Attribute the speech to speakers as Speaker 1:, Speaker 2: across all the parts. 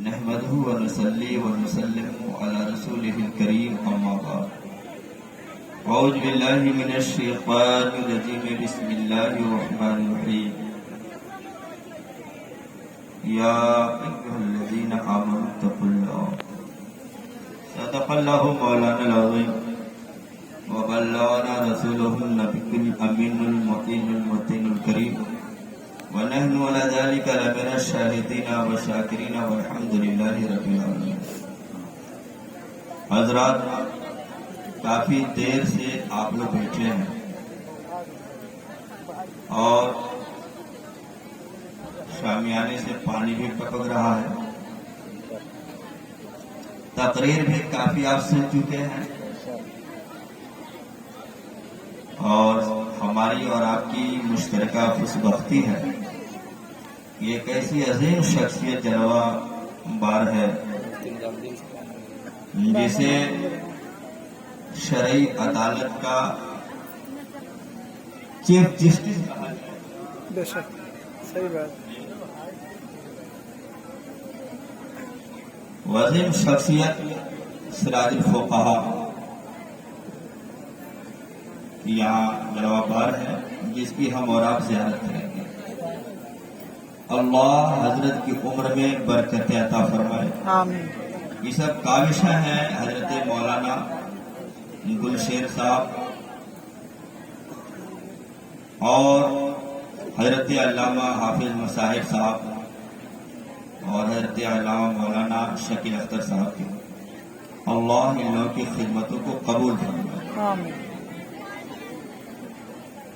Speaker 1: نحمده ونصلي ونسلم على رسوله الكريم أما بعد أعوذ بالله من الشيطان الرجيم بسم الله الرحمن الرحيم يا أيها الذين آمنوا اتقوا الله صدق الله مولانا العظيم وبلغنا رسوله النبي الأمين المطين المتين الكريم ونحن على ذلك لمن الشاهدين والشاكرين والحمد لله رب العالمين. حضرات کافی دیر سے آپ لوگ بیٹھے ہیں اور شامیانے سے پانی بھی ٹپک رہا ہے. تقریر بھی کافی آپ سن چکے ہیں اور ہماری اور آپ کی مشترکہ خوشبختی ہے. یہ ایک ایسی عظیم شخصیت جلوہ بار ہے جسے شرعی عدالت کا چیف جسٹس کہا جائے.
Speaker 2: بے شک صحیح بات.
Speaker 1: عظیم شخصیت سراج الفقہا یہاں جلوہ بار ہے جس کی ہم اور آپ زیارت کریں گے. اللہ حضرت کی عمر میں برکت عطا فرمائے.
Speaker 2: آمین.
Speaker 1: یہ سب کاوشیں ہیں حضرت مولانا گلشیر صاحب اور حضرت علامہ حافظ مصاحب صاحب اور حضرت علامہ مولانا شکیل اختر صاحب کی. اللہ ان لوگوں کی خدمتوں کو قبول فرمائے.
Speaker 2: آمین.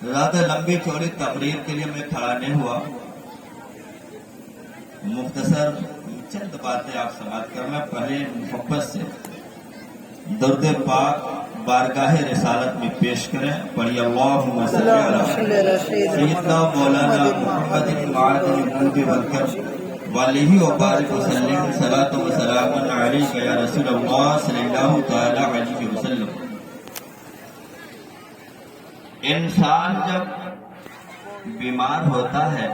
Speaker 1: زیادہ لمبی چوڑی تقریر کے لیے میں کھڑا نہیں ہوا. مختصر چند باتیں آپ سماعت کرنا. پہلے محبت سے درود پاک بارگاہ رسالت میں پیش کریں. پڑھی اللہم صلی علی سیدنا مولانا محمد المعدن النبی والکر وعلیہ وبارک وسلم صلاۃ و سلام علیک یا رسول اللہ صلی اللہ تعالی علیہ وسلم. انسان جب بیمار ہوتا ہے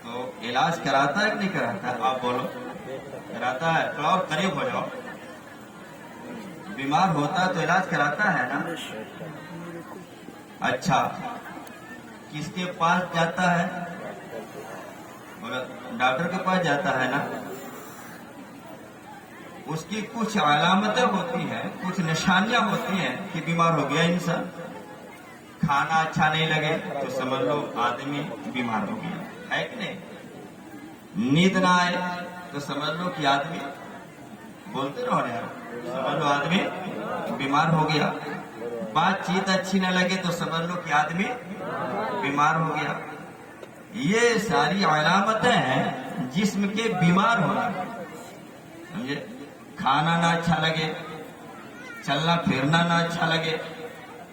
Speaker 1: تو علاج کراتا ہے کہ نہیں کراتا ہے؟ آپ بولو. کراتا ہے. تو اور قریب ہو جاؤ. بیمار ہوتا ہے تو علاج کراتا ہے نا. اچھا کس کے پاس جاتا ہے؟ ڈاکٹر کے پاس جاتا ہے نا. اس کی کچھ علامتیں ہوتی ہیں, کچھ نشانیاں ہوتی ہیں کہ بیمار ہو گیا انسان. کھانا اچھا نہیں لگے تو سمجھ لو آدمی بیمار ہو گیا ہے کہ نہیں. نیند نہ آئے تو سمجھ لو کہ آدمی, بولتے رہو یار, سمجھ لو آدمی بیمار ہو گیا. بات چیت اچھی نہ لگے تو سمجھ لو کہ آدمی بیمار ہو گیا. یہ ساری علامتیں ہیں جسم کے بیمار ہونا. سمجھے. کھانا نہ اچھا لگے, چلنا پھرنا نہ اچھا لگے,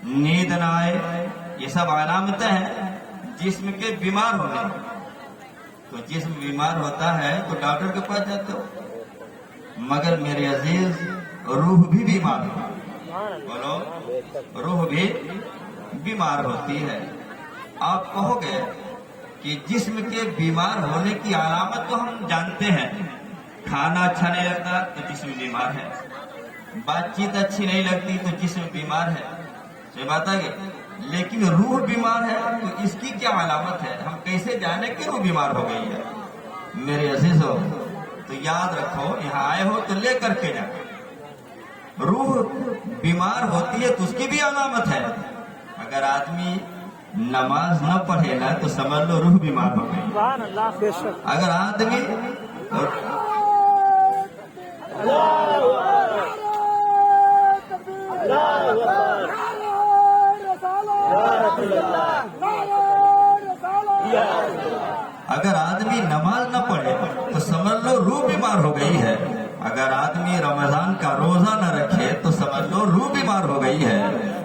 Speaker 1: نیند نہ آئے, یہ سب علامتیں ہیں جسم کے بیمار ہونے. تو جسم بیمار ہوتا ہے تو ڈاکٹر کے پاس جاتے ہو, مگر میرے عزیز روح بھی بیمار ہو. بولو, روح بھی بیمار ہوتی ہے. آپ کہو گے کہ جسم کے بیمار ہونے کی علامت تو ہم جانتے ہیں. کھانا اچھا نہیں لگتا تو جسم بیمار ہے. بات چیت اچھی نہیں لگتی تو جسم بیمار ہے. یہ بات آگے. لیکن روح بیمار ہے تو اس کی کیا علامت ہے؟ ہم کیسے جانے کہ روح بیمار ہو گئی ہے؟ میرے عزیز ہو تو یاد رکھو, یہاں آئے ہو تو لے کر کے جاؤ. روح بیمار ہوتی ہے تو اس کی بھی علامت ہے. اگر آدمی نماز نہ پڑھے نا تو سمجھ لو روح بیمار ہو گئی. اگر آدمی اگر آدمی نماز نہ پڑھے تو سمجھ لو روح بیمار ہو گئی ہے. اگر آدمی رمضان کا روزہ نہ رکھے تو سمجھ لو روح بیمار ہو گئی ہے.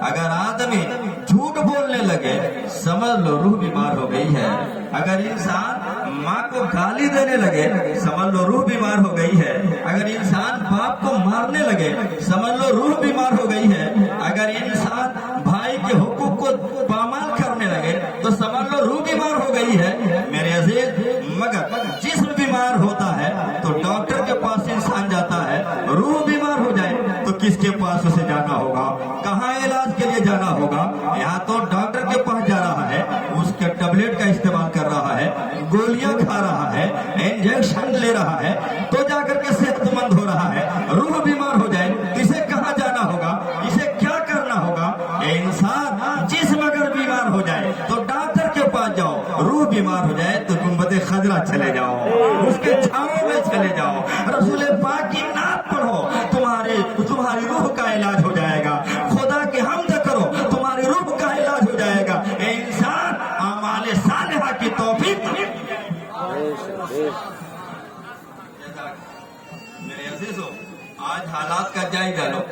Speaker 1: اگر آدمی جھوٹ بولنے لگے سمجھ لو روح بیمار ہو گئی ہے. اگر انسان ماں کو گالی دینے لگے سمجھ لو روح بیمار ہو گئی ہے. اگر انسان باپ کو مارنے لگے سمجھ لو روح بیمار ہو گئی ہے. اگر انسان بھائی کے حقوق کو پامال کرنے لگے تو سمجھ لو روح بیمار ہو گئی ہے. میرے عزیز, مگر جسم بیمار ہوتا जाना होगा, यहाँ तो डॉक्टर के पास जा रहा है, उसके टैबलेट का इस्तेमाल कर रहा है, गोलियां खा रहा है, इंजेक्शन ले रहा है, तो जाकर के सेहतमंद हो रहा है। रूह बीमार हो जाए तो इसे कहाँ जाना होगा, इसे क्या करना होगा? इंसान जिस्म अगर बीमार हो जाए तो डॉक्टर के पास जाओ, रूह बीमार हो जाए तो गुंबद खजरा चले जाओ, उसके छांव में चले जाओ, रसूल पाक की नात पढ़ो, तुम्हारी रूह का इलाज हो जाएगा। खुदा की हम्द करो, तुम्हारी रूह का इलाज हो जाएगा। इंसान आमाले सालिहा की तौफीक। मेरे अजीजों, आज हालात का जायजा लो।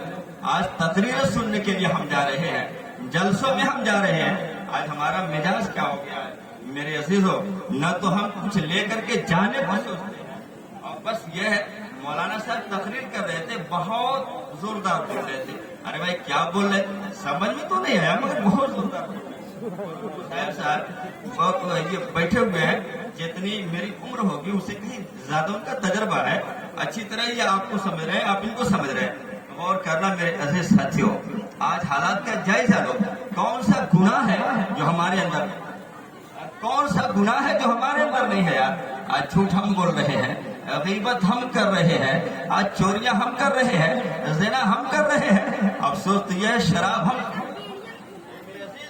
Speaker 1: आज तकरीर सुनने के लिए हम जा रहे हैं, जलसों में हम जा रहे हैं। आज हमारा मिजाज क्या हो गया है मेरे अजीजों, न तो हम कुछ लेकर के जाने को सोचते हैं, और बस ये है मौलाना साहब तकरीर कर रहे थे, बहुत जोरदार बोल रहे थे। अरे भाई क्या बोल रहे, समझ में तो नहीं आया, मगर बहुत जोरदार बोल रहे साहब। ये बैठे हुए हैं, जितनी मेरी उम्र होगी उससे कहीं ज्यादा उनका तजर्बा है। अच्छी तरह ये आपको समझ रहे हैं, आप इनको समझ रहे हैं। और करना मेरे अजीज साथियों, आज हालात का जायजा लो। कौन सा गुनाह है जो हमारे अंदर, कौन सा गुनाह है जो हमारे अंदर नहीं है यार? आज झूठ हम बोल रहे हैं, गीबत हम कर रहे हैं, आज चोरियां हम कर रहे हैं, ज़िना हम कर रहे हैं। अफसोस तो यह शराब हम।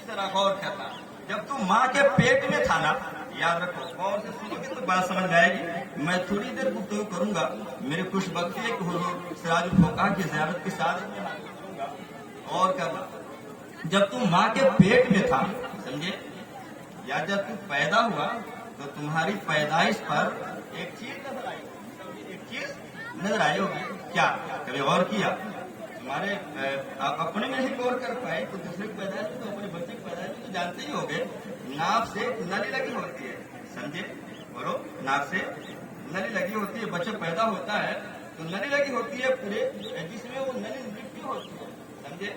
Speaker 1: जरा गौर करना, जब तुम माँ के पेट में था ना, याद रखो, गौर से सुनोगे तो बात समझ में आएगी। मैं थोड़ी देर गुफ्तगू करूंगा, मेरे खुशबख्ती है कि हुजूर सिराजुल फुक़हा की ज़ियारत की सादत में हाजिर करूंगा। और करना, जब तुम माँ के पेट में था, समझे, या जब तू पैदा हुआ तो तुम्हारी पैदाइश पर एक चीज नजर आई, एक चीज नजर आई होगी। क्या कभी गौर किया? तुम्हारे अपने में ही गौर कर पाए तो दूसरे की पैदाइश तो अपने बच्चे की पैदाइश तो जानते ही होंगे, नाक से नली लगी होती है, समझे, बोलो, नाक से नली लगी होती है, बच्चा पैदा होता है तो नली लगी होती है पूरे जिसमें वो नली मृत्यु होती है, समझे,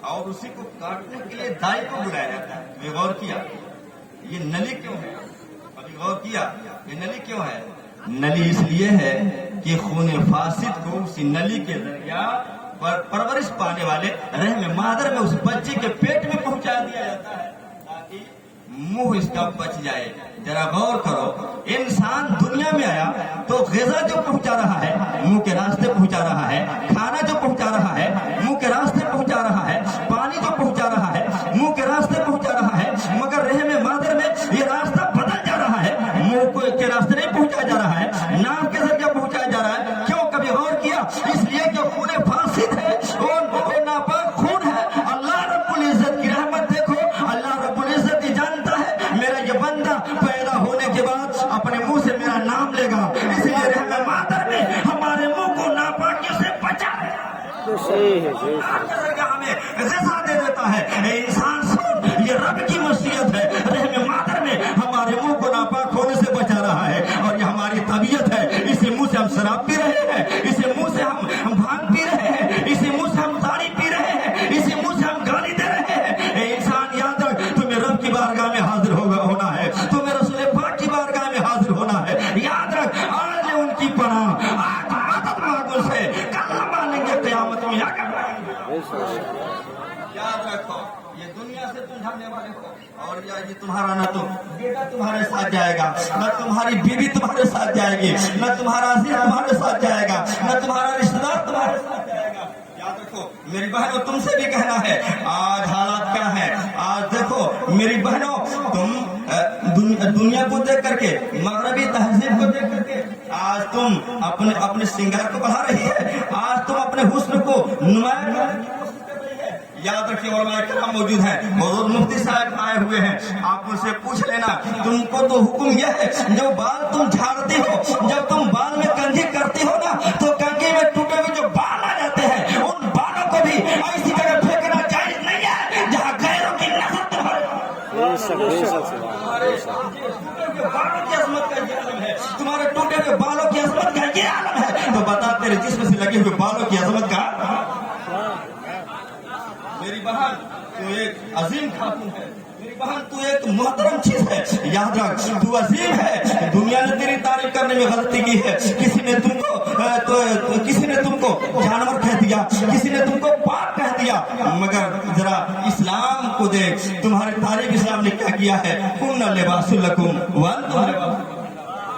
Speaker 1: और उसी को काटने के लिए दाई को बुलाया जाता है। कभी गौर किया ये नली क्यों है? अभी गौर किया ये नली क्यों है? नली इसलिए है कि खून फासिद को उसी नली के जरिया पर परवरिश पाने वाले रहम मादर में उस बच्चे के पेट में पहुंचा दिया जाता है ताकि मुंह इसका बच जाए। जरा गौर करो, इंसान दुनिया में आया तो ग़िज़ा जो पहुंचा रहा है मुंह के रास्ते पहुंचा रहा है, खाना जो पहुंचा रहा है मुंह के रास्ते पहुंचा रहा है, पानी जो पहुंचा रहा है मुंह के रास्ते पहुंचा रहा है, मगर रहम मादर में ये रास्ता बदल जा रहा है, मुंह के रास्ते नहीं पहुंचाया जा रहा है, नाक के जरिए पहुंचाया जा रहा है। क्यों? कभी गौर किया? इसलिए कि खून फासिद है, वो नापाक खून है। अल्लाह रब्बुल इज्जत की रहमत देखो, अल्लाह रब्बुल इज्जत ही जानता है मेरा ये बंदा पैदा होने के बाद अपने मुंह से मेरा नाम लेगा, इसलिए रहम मादर ने हमारे मुंह को नापाकी से बचा हमें ग़िज़ा दे देता है। इंसान सुन, ये रब की मशीयत है, रहम मादर में हमारे मुंह को नापाक होने से बचा रहा है, और ये हमारी तबीयत है। इसी मुंह से हम शराब पी रहे हैं, इसी मुंह से हम भांग पी रहे हैं, इसी मुंह से हम ताड़ी पी रहे हैं, इसी मुंह से हम गाली दे रहे हैं। इंसान याद रख, तुम्हें रब की बारगाह में हाजिर होना है, तुम्हें रसूल पाक की बारगाह में हाजिर होना है। याद रख, आज उनकी पनाह, आज मदद मांगो से कल मानेंगे क़यामत में आकर। याद रखो, ये दुनिया से तुम जाने वाले हो, और ये तुम्हारा न तो बेटा तुम्हारे साथ जाएगा, न तुम्हारी बीवी तुम्हारे साथ जाएगी, न तुम्हारा अजीज तुम्हारे साथ जाएगा, न तुम्हारा रिश्तेदार तुम्हारे साथ जाएगा। याद रखो मेरी बहनों, तुमसे भी कहना है, आज हालात क्या है। आज देखो मेरी बहनों, तुम दुनिया को देख करके, मगरबी तहजीब को देख करके आज तुम अपने श्रृंगार को बढ़ा रही है, आज तुम अपने हुस्न को नुमाया करने की कोशिश कर रही है। याद रखिए, उलमा किराम मौजूद हैं, और मुफ्ती साहब आए हुए हैं, आप उनसे पूछ लेना। तुमको तो हुक्म यह है, जो बाल तुम झाड़ती हो, जब तुम बाल में कंघी करती हो ना, तो कंघी में टूटे हुए जो बाल आ जाते हैं, उन बालों को भी ऐसी जगह फेंकना जायज नहीं है जहाँ गैरों की नजर तुम्हारे बालों की अजमत का ये आलम है, तुम्हारे टूटे हुए बालों की अजमत का ये आलम है। तो बता, तेरे जिस्म से लगे हुए बालों की अजमत का। मेरी बहन, तू एक अजीम खातून है, मेरी बहन तू एक मोहतरम चीज है। याद रख, तू अजीम है। दुनिया ने तेरी तारीफ करने में गलती की है, किसी ने तुमको जानवर कह दिया, किसी ने तुमको पाप कह दिया, मगर जरा इस्लाम किया है, कुन्ना लिबासुल लकुम व अंतुम लिबासुल लहुम।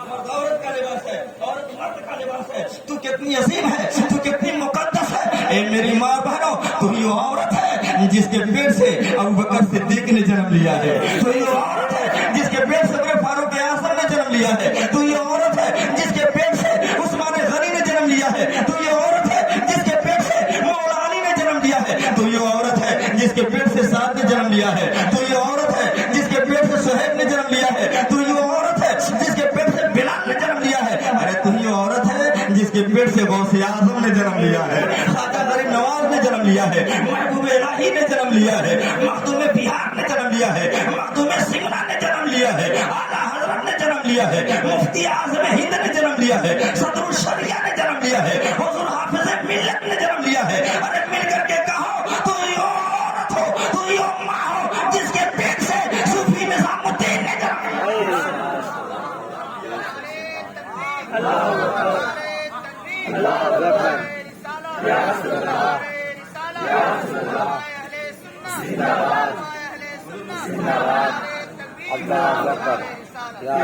Speaker 1: मर्द औरत का लिबास है, औरत मर्द का लिबास है। तू कितनी अजीम है, तू कितनी मुकद्दस है। ए मेरी माँ बहनों, तू ये औरत है जिसके पेट से अबू बकर सिद्दीक ने जन्म लिया है। तू ये औरत है जिसके पेट से उमर फारूक आज़म ने जन्म लिया है। तू ये औरत है जिसके पेट से उस्मान गनी ने जन्म लिया है। तू ये औरत है जिसके पेट से मौला अली ने जन्म लिया है। तू ये औरत है जिसके पेट से साद ने जन्म लिया है। तू ये औरत है जिसके पेट से सुहैब ने जन्म लिया है। तू ये औरत है जिसके पेट से बिलाल ने जन्म लिया है। अरे तू ये औरत है जिसके पेट से गौसे आज़म ने जन्म लिया है, ख्वाजा गरीब नवाज ने जन्म लिया है, महबूब इलाही ने जन्म लिया है, मखदूम बिहार ने जन्म लिया है, मखदूम सिमरा ने जन्म लिया है, आला हजरत ने जन्म लिया है, मुफ्ती आज़म हिंद ने जन्म लिया है, सदरुल शरिया ने जन्म लिया है, हुजूर हाफिज मिल्लत ने जन्म लिया है। अरे मिल करके कहो, तू ये औरत हो, तू ये माँ हो जिसके पेट से सूफी निजामुद्दीन ने जन्म लिया।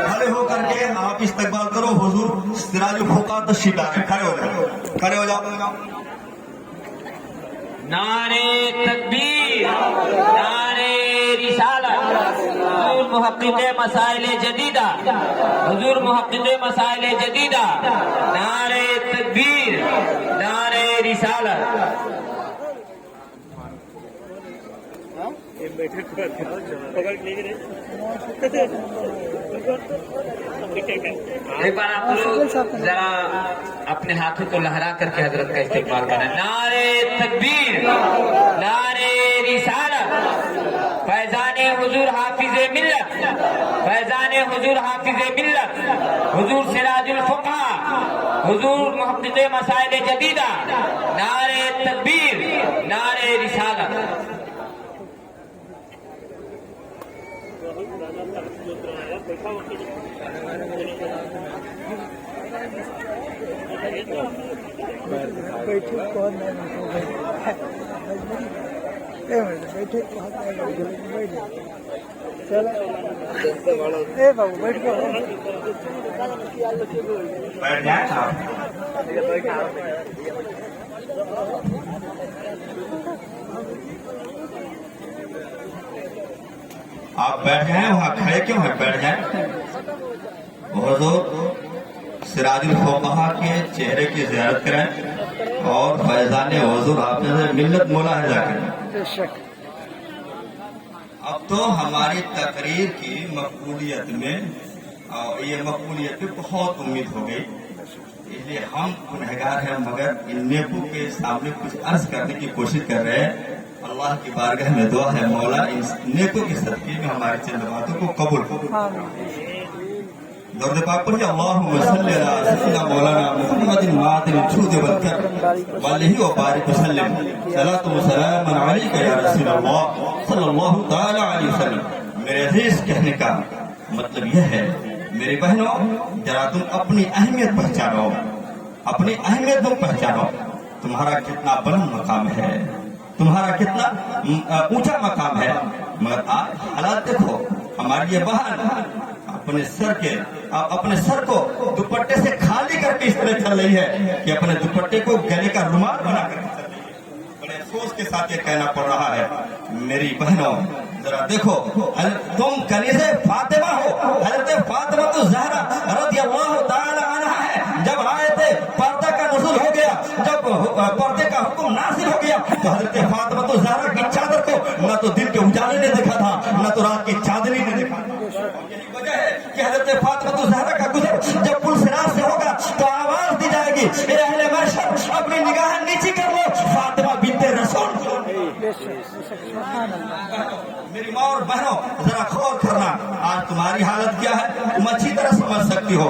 Speaker 1: खड़े होकर के आप इस्तकबाल करो, हुजूर सिराजुल फुक़हा तशरीफ लाए। खड़े हो जाओ, खड़े हो जाओ।
Speaker 2: नारे तकबीर, नारे रिसालत, हुजूर मुहक्किक़े मसाइल जदीदा, हुजूर मुहक्किक़े मसाइल जदीदा, नारे तकबीर, नारे रिसालत। एक बार आप लोग जरा अपने हाथों को लहरा करके हजरत का इस्तेमाल करें। नारे तकबीर, नारे रिसालत, फैजाने हुजूर हाफिज़े मिल्लत, फैजाने हुजूर हाफिज़े मिल्लत, हुजूर सिराजुल फुक़हा, हुजूर मुहक्किक़े मसाइल जदीदा, नारे तकबीर, नारे रिसालत।
Speaker 3: बैठे कौन बैठे चलो ए बाबू बैठ गो
Speaker 1: बैठ जाए आप। आप बैठ जाए, वहाँ खड़े क्यों है, बैठ जाए। हुजूर सिराजुल फुक़हा के चेहरे की ज़ियारत करें और फैज़ान हुजूर हाफिज़ मिल्लत मुलाहिज़ा करें। अब तो हमारी तकरीर की मकबूलियत में और ये मकबूलियत पे बहुत उम्मीद हो गई, इसलिए हम गुनहगार हैं, मगर इन नेकों के सामने कुछ अर्ज करने की कोशिश कर रहे हैं। अल्लाह की बारगाह में दुआ है, मौला इन नेकों के सदक़े में हमारी चंद बातों को कबूल करो। दर्द पाक पर अल्लाहुम्मा सल्लि अला सय्यिदिना मौलाना मुहम्मदिन मादिल जूद वल करम वलिही व बारिक वसल्लम सलातु व सलामुन अलैका या रसूलल्लाह सल्लल्लाहु तआला अलैहि वसल्लम। मेरे अजीज कहने का मतलब यह है, मेरी बहनों, जरा तुम अपनी अहमियत पहचानो, अपनी अहमियत तुम पहचानो। तुम्हारा कितना बुलंद मकाम है, तुम्हारा कितना ऊंचा मकाम है, मगर आज हालात देखो। हमारी ये बहन अपने सर को दुपट्टे से खाली करके इस तरह चल रही है कि अपने दुपट्टे को गले का रुमाल बना करके चल रही है। बड़े अफसोस के साथ ये कहना पड़ रहा है, मेरी बहनों जरा देखो, तुम कनीज़े फातिमा हो। हज़रत फातिमा तो ज़हरा रज़ियल्लाहु ताला अन्हा है। जब आए थे पर्दा का नुज़ूल हो गया, जब पर्दे का हुक्म नाज़िल हो गया, तो हज़रत फातिमा तो ज़हरा की चादर को न तो दिन के उजाले ने देखा था, न तो रात की चांदनी ने देखा था। यही वजह है कि हज़रत फातिमा तो ज़हरा का गुज़र जब पुलसिराज से होगा तो आवाज दी जाएगी, ए अहले महशर अपनी निगाह नीची कर लो, फातिमा बिन्ते रसूल। मेरी माँ और बहनों जरा गौर करना, आज तुम्हारी हालत क्या है तुम अच्छी तरह समझ सकती हो।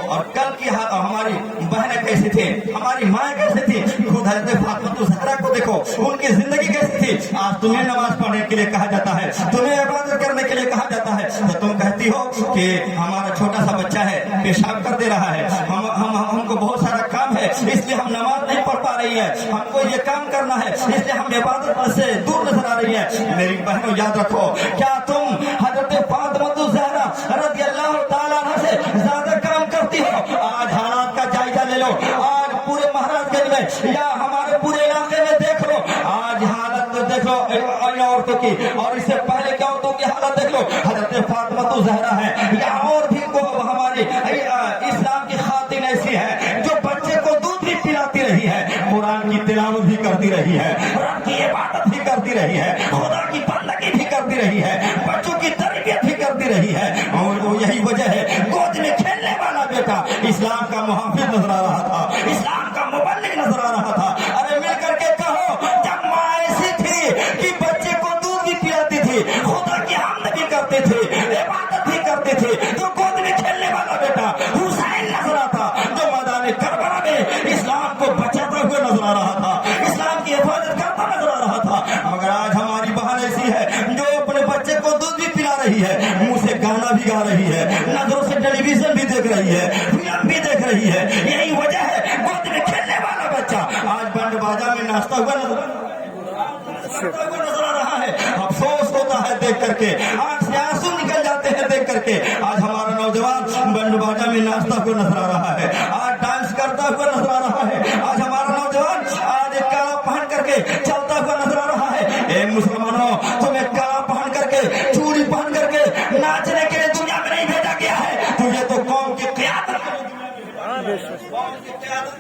Speaker 1: और कल की हमारी बहनें कैसी थी, हमारी माँ कैसी थी, खुद हज़रत फातिमा ज़हरा को देखो, उनकी जिंदगी कैसी थी। आज तुम्हें नमाज पढ़ने के लिए कहा जाता है, तुम्हें इबादत करने के लिए कहा जाता है, तो तुम कहती हो कि हमारा छोटा सा बच्चा है, पेशाब कर दे रहा है, हमको बहुत सारा काम है, इसलिए हम नमाज नहीं पढ़ पा रही है, हमको ये काम करना है, इसलिए हम इबादत से दूर नजर आ रही है। मेरी बहनों याद रखो, क्या तुम हज़रत में या हमारे पूरे इलाके में देख लो, आज हालत तो देख लो इन औरतों की, और इससे पहले क्या औरतों की हालत देख लो। हजरत फातिमा तो ज़हरा है या और भी को हमारी इस्लाम की खातिन ऐसी है जो बच्चे को दूध भी पिलाती रही है, कुरान की तिलावत भी करती रही है, कुरान की इबादत भी करती रही है, खुदा की बंदगी भी करती रही है, बच्चों की तरबियत भी करती रही है। और वो यही वजह है गोद में खेलने वाला बेटा इस्लाम का मुहाफिज नजर आ रहा था, इस्लाम का मुबल्लिग नजर आ रहा था। अरे मिल करके कहो, जब माँ ऐसी थी कि बच्चे को दूध भी पिलाती थी, खुदा की हमद भी करते थे, इबादत भी करते थे, तो गोद में खेलने वाला बेटा हुसैन नजर आता जो मैदान करबला में इस्लाम को बचाता हुआ नजर आ रहा था, इस्लाम की हिफाजत करता नजर आ रहा था। मगर आज हमारी बहन ऐसी है जो अपने बच्चे को दूध भी पिला रही है, मुंह से गाना भी गा रही है, नजरों से टेलीविजन भी देख रही है, फिल्म भी देख रही है। यही वजह है गोद में खेलने वाला बच्चा आज बैंड बाजा में नाचता हुआ नजर आ रहा है। अफसोस होता है देख करके, आंख से आंसू निकल जाते हैं देख करके। आज हमारा नौजवान बैंड बाजा में नाचता हुआ नजर आ रहा है, आज डांस करता हुआ नजर आ रहा है। आज हमारा नौजवान आज एक काला पहन करके चलता हुआ नजर आ रहा है। ए मुसलमानों, तुम्हें काला पहन करके, चूड़ी पहन करके नाचने के लिए दुनिया में नहीं भेजा गया है, तुझे तो कौम की क़यादत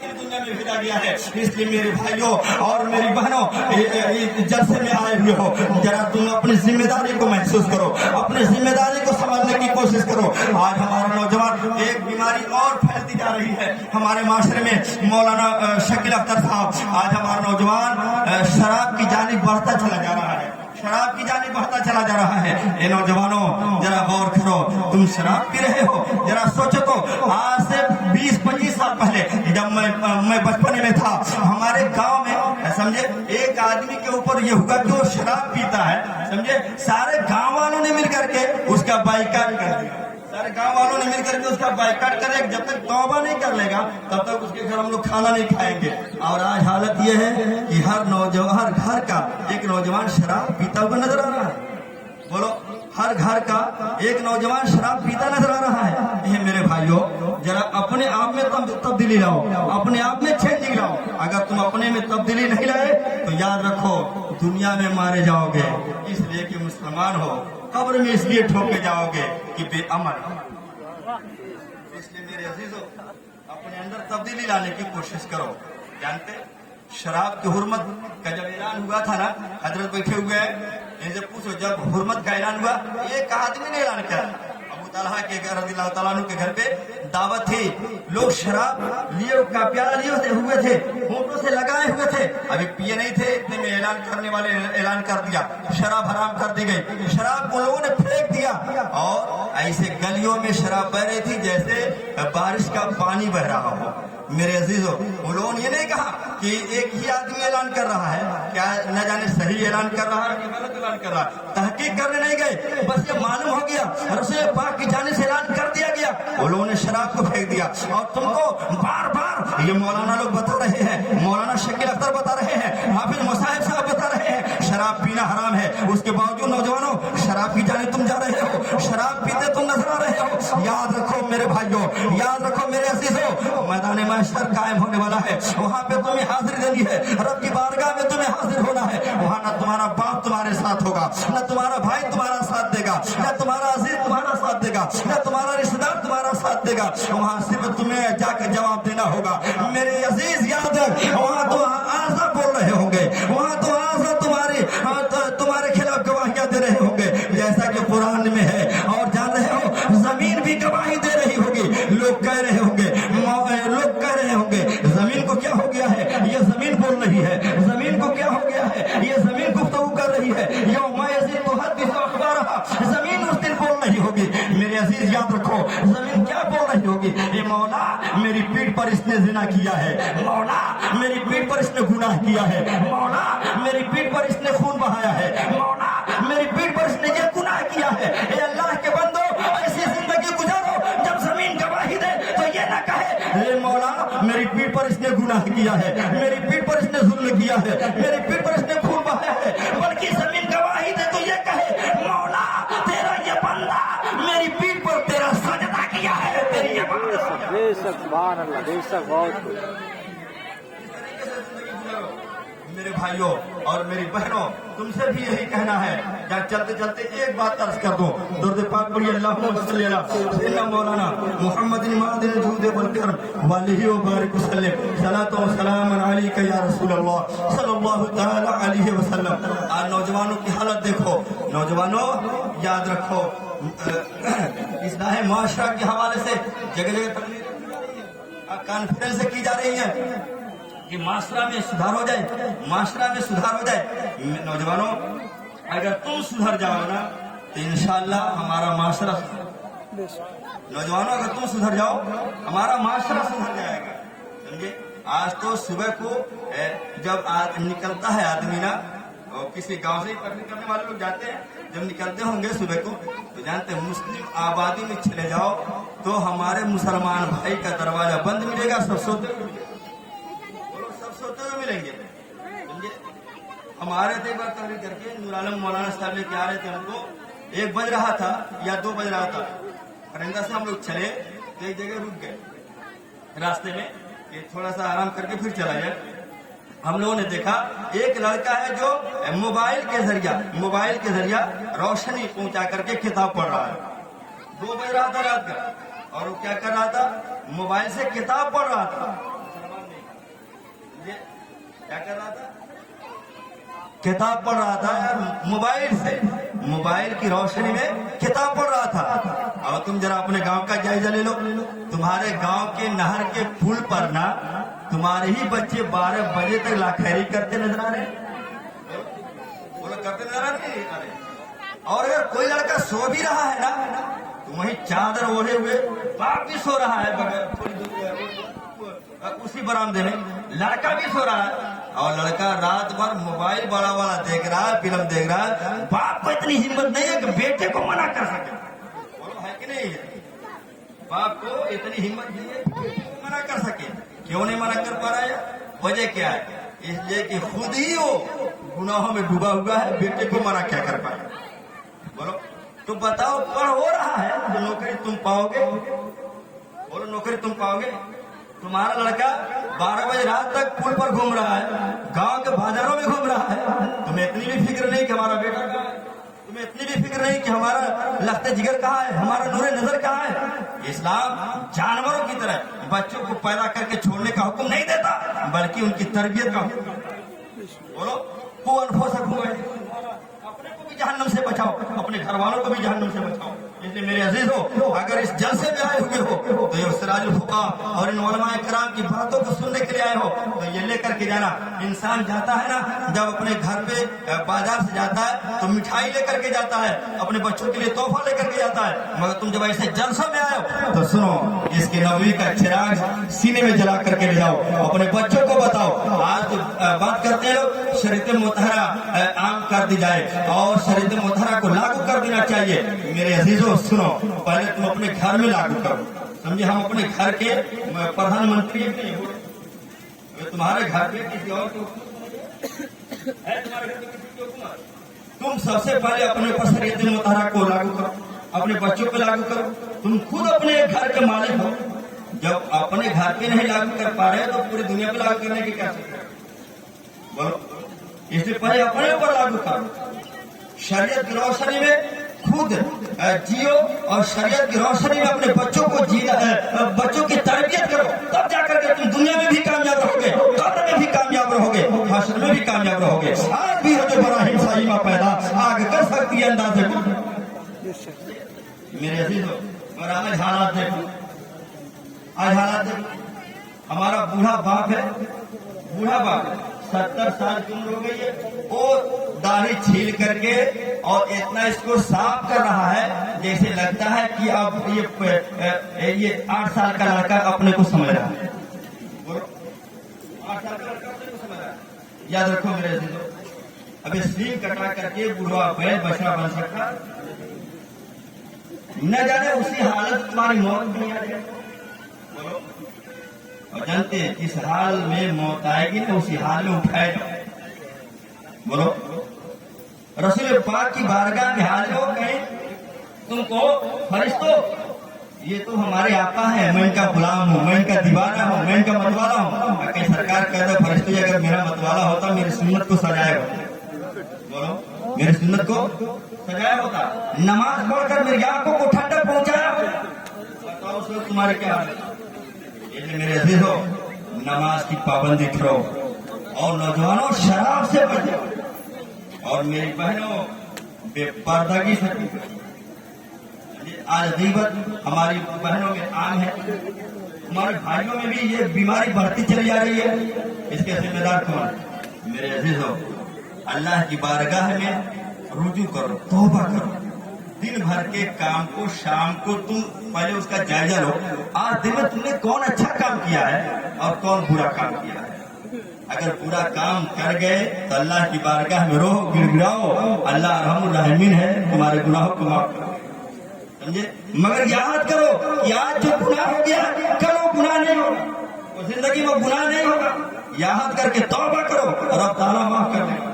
Speaker 1: की दुनिया में भेजा गया है। इसलिए मेरे भाइयों और मेरी बहनों, जलसे में आए हुए हो, जरा तुम अपनी जिम्मेदारी को महसूस करो, अपनी जिम्मेदारी को समझने की कोशिश करो। आज हमारा नौजवान एक बीमारी और फैलती जा रही है हमारे माशरे में। मौलाना शकील अख्तर साहब, आज हमारा नौजवान शराब की जानिब बढ़ता चला जा रहा है, शराब की जानिब बढ़ता चला जा रहा है। ये नौजवानों जरा गौर करो, तुम शराब पी रहे हो, जरा सोचो तो आज से 20-25 साल पहले जब मैं बचपन में था, हमारे गांव में समझे एक आदमी के ऊपर ये हुआ कि वो शराब पीता है, समझे सारे गांव वालों ने मिलकर के उसका बाइकाट कर दिया, सारे गांव वालों ने मिलकर के उसका बाइकाट करे। जब तक तौबा नहीं कर लेगा तब तक उसके घर हम लोग खाना नहीं खाएंगे। और आज हालत ये है कि हर नौजवान, हर घर का एक नौजवान शराब पीता हुआ नजर आ रहा है। बोलो, हर घर का एक नौजवान शराब पीता नजर आ रहा है। ये मेरे भाइयों, जरा अपने आप में तब्दीली लाओ, अपने आप में चेंजिंग लाओ। अगर तुम अपने में तब्दीली नहीं लाए तो याद रखो दुनिया में मारे जाओगे, इसलिए कि मुसलमान हो, कब्र में इसलिए ठोके जाओगे कि बेअमल। इसलिए मेरे अजीजों, अपने अंदर तब्दीली लाने की कोशिश करो। जानते शराब की हुर्मत का जब ऐलान हुआ था ना, हजरत बैठे हुए हैं, इनसे पूछो जब हुर्मत का ऐलान हुआ, एक आदमी ने ऐलान किया, अबू तलहा के घर रज़ियल्लाहु तआला अन्हु के घर पे दावत थी, लोग शराब लिए का प्याला लिए हुए थे, होठों से लगाए हुए थे, अभी पिए नहीं थे, इतने में ऐलान करने वाले ऐलान कर दिया, शराब हराम कर दी गई। शराब को लोगों ने फेंक दिया और ऐसे गलियों में शराब बह रही थी जैसे बारिश का पानी बह रहा हो। मेरे अजीजों, उन लोगों ने ये नहीं कहा कि एक ही आदमी ऐलान कर रहा है, क्या न जाने सही ऐलान कर रहा है कि गलत ऐलान कर रहा है, तहकीक करने नहीं गए, बस ये मालूम हो गया रसूल पाक की जानिब से ऐलान कर दिया गया, वो लोगों ने शराब को फेंक दिया। और तुमको बार बार ये मौलाना लोग बता रहे हैं, मौलाना शकील अख्तर बता रहे हैं, हाफिज मुसाहिब साहब बता रहे हैं शराब पीना हराम है, उसके बावजूद नौजवानों शराब की जानिब तुम जा रहे हो, शराब पीते तुम नजर आ रहे हो। याद रखो मेरे भाइयों, याद रखो मेरे अजीजों, मैदान महशर कायम होने वाला है, वहाँ पे तुम्हें हाजिर देनी है, रब की बारगाह में तुम्हें हाजिर होना है। वहाँ न तुम्हारा बाप तुम्हारे साथ होगा, न तुम्हारा भाई तुम्हारा साथ देगा, न तुम्हारा अजीज तुम्हारा साथ देगा, न तुम्हारा रिश्तेदार तुम्हारा साथ देगा, वहाँ सिर्फ तुम्हें जाकर जवाब देना होगा। मेरे अजीज याद रख, वहाँ तो आज़ा बोल रहे होंगे, वहाँ तो आज़ा तुम्हारे खिलाफ गवाहियां दे रहे होंगे, जैसा कि कुरान में है। और जान रहे हो जमीन भी गवाही दे रही होगी, लोग कह रहे होंगे, लोग कह रहे होंगे जमीन को क्या हो गया है, ये जमीन बोल रही है, जमीन को क्या हो गया है, ये जमीन गुफ्तगू कर रही है, जमीन उस दिन बोल रही होगी। मेरे अजीज याद रखो, जमीन क्या बोल रही होगी, ये मौला मेरी पीठ पर इसने जिना किया है, मौला मेरी पीठ पर इसने गुनाह किया है, मौला मेरी पीठ पर इसने खून बहाया है, मौला मेरी पीठ पर इसने ये गुनाह किया है। ए अल्लाह के बंदो, ऐसी जिंदगी गुजारो जब जमीन गवाही दे तो ये ना कहे ए मौला मेरी पीठ पर इसने गुनाह किया है, मेरी पीठ पर इसने जुल्म किया है, मेरी पीठ पर इसने खून बहाया है, बल्कि जमीन गवाही दे तो ये कहे मौला तेरा ये बंदा मेरी पीठ पर तेरा सजदा किया है, तेरी इबादत।
Speaker 3: बेशक सुभान अल्लाह, बेशक बहुत
Speaker 1: मेरे भाइयों और मेरी बहनों, तुमसे भी यही कहना है, जब चलते चलते एक बात अर्ज कर दो, दुर्द पाक पढ़िए, अल्लाहुम्मा सल्ली अला सय्यिदना मौलाना मुहम्मदिन मादिन जूद वल करम वालिहि व बारिक वसल्लम, सलातो व सलाम अलैका या रसूल अल्लाह सल्लल्लाहु तआला अलैहि वसल्लम। आज नौजवानों की हालत देखो, नौजवानों याद रखो, इस्लाह मुआशरा के हवाले से जगह जगह कॉन्फ्रेंस की जा रही है कि माशरा में सुधार हो जाए, माशरा में सुधार हो जाए। नौजवानों, अगर तुम सुधर जाओ ना तो इंशाअल्लाह हमारा माशरा, नौजवानों अगर तुम सुधर जाओ हमारा माशरा सुधर जाएगा, समझे। आज तो सुबह को जब निकलता है आदमी ना, और किसी गांव से ही पढ़ने करने वाले लोग जाते हैं, जब निकलते होंगे सुबह को तो जानते हैं मुस्लिम आबादी में चले जाओ तो हमारे मुसलमान भाई का दरवाजा बंद मिलेगा, सब सोते हुए मिलेंगे, सब सोते हुए मिलेंगे, समझे। हमारे थे बात तकरीर करके नूर आलम मौलाना साहब लेके आ रहे थे हमको, 1 बज रहा था या 2 बज रहा था, परिंदा से हम लोग चले तो एक जगह रुक गए रास्ते में कि थोड़ा सा आराम करके फिर चला जाए। हम लोगों ने देखा एक लड़का है जो मोबाइल के जरिया रोशनी पहुंचा करके किताब पढ़ रहा है। 2 बज रहा था रात का और वो क्या कर रहा था, मोबाइल से किताब पढ़ रहा था। क्या कर रहा था, किताब पढ़ रहा था मोबाइल से, मोबाइल की रोशनी में किताब पढ़ रहा था। और तुम जरा अपने गांव का जायजा ले लो, तुम्हारे गांव के नहर के पुल पर ना तुम्हारे ही बच्चे 12 बजे तक लाखैरी करते नजर आ रहे, बोलो करते नजर आ रहे। और अगर कोई लड़का सो भी रहा है ना तो वही चादर ओढ़े हुए बाप भी सो रहा है बगैर, थोड़ी दूर उसी बरामदे में लड़का भी सो रहा है, और लड़का रात भर मोबाइल बड़ा वाला देख रहा है, फिल्म देख रहा है। बाप को इतनी हिम्मत नहीं है कि बेटे को मना कर सके, बोलो है कि नहीं है। बाप को इतनी हिम्मत नहीं है कि मना कर सके। क्यों नहीं मना कर पा रहा है, वजह क्या है, इसलिए कि खुद ही वो गुनाहों में डूबा हुआ है, बेटे को मना क्या कर पाए, बोलो। तो बताओ, पढ़ हो रहा है तो नौकरी तुम पाओगे, बोलो नौकरी तुम पाओगे। तुम्हारा लड़का 12 बजे रात तक पुल पर घूम रहा है, गांव के बाजारों में घूम रहा है, तुम्हें इतनी भी फिक्र नहीं कि हमारा बेटा कहाँ है, तुम्हें इतनी भी फिक्र नहीं कि हमारा लख्ते जिगर कहाँ है, हमारा नूरे नजर कहाँ है। इस्लाम जानवरों की तरह बच्चों को पैदा करके छोड़ने का हुक्म नहीं देता, बल्कि उनकी तरबियत का हुक्म। बोलो को अनफुसकुम, अपने को भी जहन्नम से बचाओ, अपने घर वालों को भी जहन्नम से बचाओ। इसलिए मेरे अजीज हो, अगर इस जलसे में आए हुए हो तो ये सिराजुल फुका और इन उलमाए किराम की बातों को सुनने के लिए आए हो तो ये लेकर के जाना। इंसान जाता है ना, जब अपने घर पे बाजार से जाता है तो मिठाई लेकर के जाता है, अपने बच्चों के लिए तोहफा लेकर के जाता है, मगर तुम जब ऐसे जलसों में आए हो तो सुनो, इसके नबी का चिराग सीने में जला करके ले जाओ, अपने बच्चों को बताओ। आज तो बात करते हैं लोग शरीयत मुतहरा आम कर दी जाए और शरीयत मुतहरा को लागू कर देना चाहिए। मेरे अजीजों सुनो, पहले तुम अपने घर में लागू करो, समझे। हम अपने घर के प्रधानमंत्री नहीं हो, तुम्हारे घर पे किसी और को है, तुम्हारे घर पे किसी को हुक्म, तुम सबसे पहले अपने पर शरीयत मुतहरा को लागू करो, अपने बच्चों पे लागू करो। तुम खुद अपने घर के मालिक हो, जब अपने घर पे नहीं लागू कर पा रहे तो पूरी दुनिया पे लागू करने की क्या बोलो। इसलिए पहले अपने ऊपर लागू करो, शरीयत की रोशनी में खुद जियो और शरीयत की रोशनी में अपने बच्चों को बच्चों की तरबियत करो, तब जाकर के तुम दुनिया में भी कामयाब रहोगे, कब्र में भी कामयाब रहोगे, हश्र में भी कामयाब रहोगे। आज भी हो जो बड़ा हिंसा ईमा पैदा आग कर सकती है अंदाजे को। मेरे अजीजों, और आज हालात देखो, आज हालात देखो, हमारा बूढ़ा बाप है, बूढ़ा बाप 70 साल की उम्र हो गई है, वो दाढ़ी छील करके और इतना इसको साफ कर रहा है जैसे लगता है कि अब ये 8 साल का लड़का अपने को समझ रहा है। 8 साल का लड़का अपने को समझ रहा है। याद रखो मेरे अजीजों, अभी स्लीम कटा करके बूढ़ा बैल बछड़ा बन सकता, न जाने उसी हालत तुम्हारी मौत नहीं आ जाए। बोलो, और जानते हैं इस हाल में मौत आएगी तो उसी हाल में उठाएगा। बोलो, रसूल पाक की बारगाह में हाजिर हो गए, तुमको फरिश्तों, ये तो हमारे आपा है, मैं इनका गुलाम हूँ, मैं इनका दीवाना हूँ, मैं इनका मतवाला हूँ। सरकार कहता फरिश्ते अगर मेरा मतवाला होता मेरी सुन्नत को सजाया होता, बोलो मेरी सुन्नत को सजाया होता, नमाज पढ़कर मेरी आंखों को ठंडक पहुंचाया, बताओ उस वक्त तुम्हारे क्या हाल है। इसलिए मेरे अजीजों, नमाज की पाबंदी करो और नौजवानों शराब से बचो, और मेरी बहनों बेपर्दगी से बचो। आज गीबत हमारी बहनों में आम है, हमारे भाइयों में भी ये बीमारी बढ़ती चली जा रही है। इसके जिम्मेदार कौन है? मेरे अजीजों, अल्लाह की बारगाह में रुजू करो, तौबा करो। दिन भर के काम को शाम को तुम पहले उसका जायजा लो, आज दिन में तुमने कौन अच्छा काम किया है और कौन बुरा काम किया है। अगर बुरा काम कर गए तो अल्लाह की बारगाह में रो, गिड़गिड़ाओ, अल्लाह रहमुर रहीमीन है, तुम्हारे गुनाहों को माफ करो, समझे। मगर याद करो कि आज जो गुनाह हो गया कल वो गुनाह नहीं होगा, वो जिंदगी में गुनाह नहीं होगा। याद करके तौबा करो और अब ताला माफ कर देगा।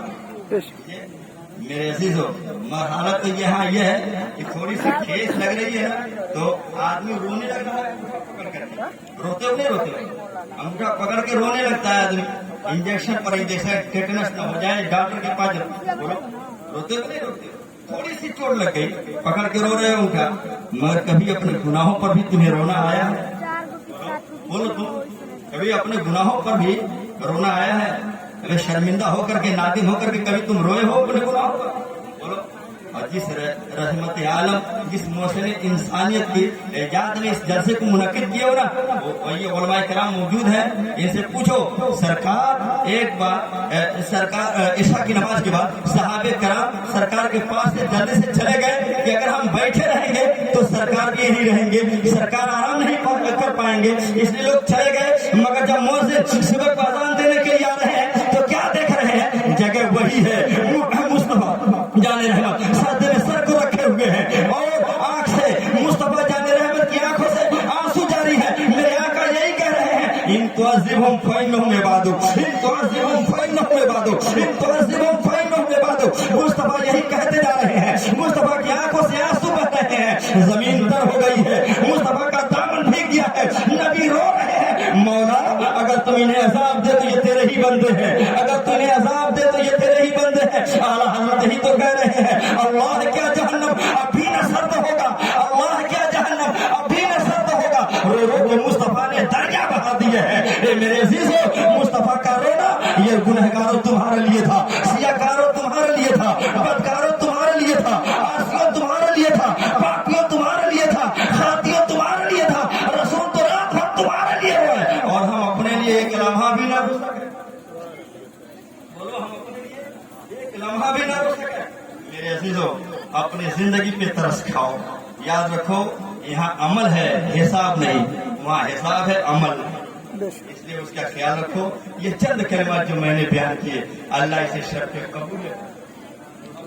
Speaker 1: मेरे अजीजों, हालत तो यहाँ ये है कि थोड़ी सी ठेस लग रही है ना तो आदमी रोने लग रहा है, पकड़ करके रोते हो नहीं रोते, अंगूठा पकड़ के रोने लगता है आदमी। इंजेक्शन पर इंजेक्शन, टेटनस न हो जाए डॉक्टर के पास बोलो, रोते हो नहीं रोते। थोड़ी सी चोट लग गई, पकड़ के रो रहे हो उनका, मगर कभी अपने गुनाहों पर भी तुम्हें रोना आया है? बोलो तुम, कभी अपने गुनाहों पर भी रोना आया है? अगर शर्मिंदा होकर के, नादिम होकर के कभी तुम रोए हो अपने गुनाहों पर? बोलो। और जिस रहमत आलम, जिस मौसम इंसानियत की इजाद ने इस जलसे को मुनक्किद किया हो ना, वही उलमाए किराम मौजूद है, इनसे पूछो। सरकार एक बार इशा की नमाज के बाद सहाबे किराम सरकार के पास से जल्दी से चले गए कि अगर हम बैठे रहेंगे तो सरकार भी यही रहेंगे, सरकार आराम नहीं कर पाएंगे, इसलिए लोग चले गए। मगर जब मौज़िन सुबह को अज़ान देने के लिए आ रहे हैं तो क्या देख रहे हैं? जगह वही है, मुस्तफा जाने रहमत सर में सर को रखे हुए हैं और आंख से मुस्तफा जाने रहमत की आंखों से आंसू जारी है। मेरे आका यही कह रहे हैं, इन तुअज़्ज़िबहुम फ़इन्नहुम इबादुक, इन तुअज़्ज़िबहुम फ़इन्नहुम इबादुक, इन तुअज़्ज़िबहुम फ़इन्नहुम इबादुक। मुस्तफा यही कहते जा रहे हैं, मुस्तफा की आंखों से आंसू बह रहे हैं, जमीन तर हो गई है, मुस्तफा का दामन भीग गया है, नबी रो रहे हैं, मौला अगर तुम इन्हें अज़ाब दे तो ये तेरे ही बंदे हैं, अगर तू इन्हें अज़ाब दे तो ये तेरे ही बंदे हैं। आला हज़रत ही तो कह रहे हैं, अल्लाह क्या जहन्नम अभी न सर्द होगा, अल्लाह क्या जहन्नम अभी न सर्द होगा। रो रो के मुस्तफा ने दरिया बहा दिए हैं। ये मेरे अजीजों, मुस्तफा का रोना ये गुनहगारों तुम्हारे लिए था, सियाकारों तुम्हारे लिए था, बदकारों तुम्हारे लिए था, आसियों तुम्हारे लिए था, पापियों तुम्हारे लिए था, खातियों तुम्हारे लिए था, रसूल तो रात भर तुम्हारे लिए है। और हम अपने लिए एक लम्हा भी ना रो सके, बोलो हम अपने लिए एक लम्हा भी ना रो सके। मेरे अजीजों, अपनी जिंदगी पे तरस खाओ, याद रखो यहाँ अमल है, हिसाब नहीं, वहाँ हिसाब है, अमल नहीं, इसलिए उसका ख्याल रखो। ये चंद कलमात जो मैंने बयान किए, अल्लाह इसे शर्फ कबूल है।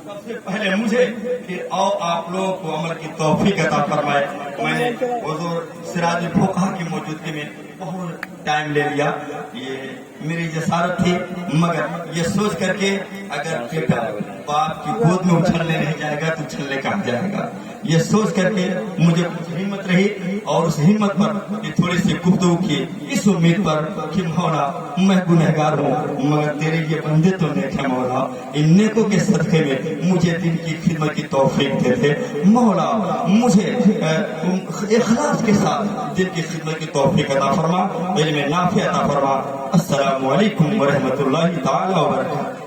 Speaker 1: सबसे पहले मुझे, फिर और आप लोगों को अमल की तौफीक अता फरमाए। मैंने हुजूर सिराजुल फुक़हा की मौजूदगी में बहुत टाइम ले लिया, ये मेरी जसारत थी, मगर ये सोच करके अगर बेटा बाप की गोद में उछलने नहीं जाएगा तो उछलने कहाँ जाएगा, ये सोच करके मुझे कुछ हिम्मत रही, और उस हिम्मत पर ये थोड़ी सी गुफ्तगू की, इस उम्मीद पर कि मौला मैं गुनहगार हूँ मगर तेरे ये बंदे तो नेक है मौला, इन नेकों के सदक़े में मुझे दिन की खिदमत की तौफीक दे दे मौला, मुझे इखलास के साथ दिन की खिदमत की तौफीक अता फरमा, इल्म नाफ़ी अता फरमा। अस्सलामु अलैकुम व रहमतुल्लाहि तआला व बरकातहू।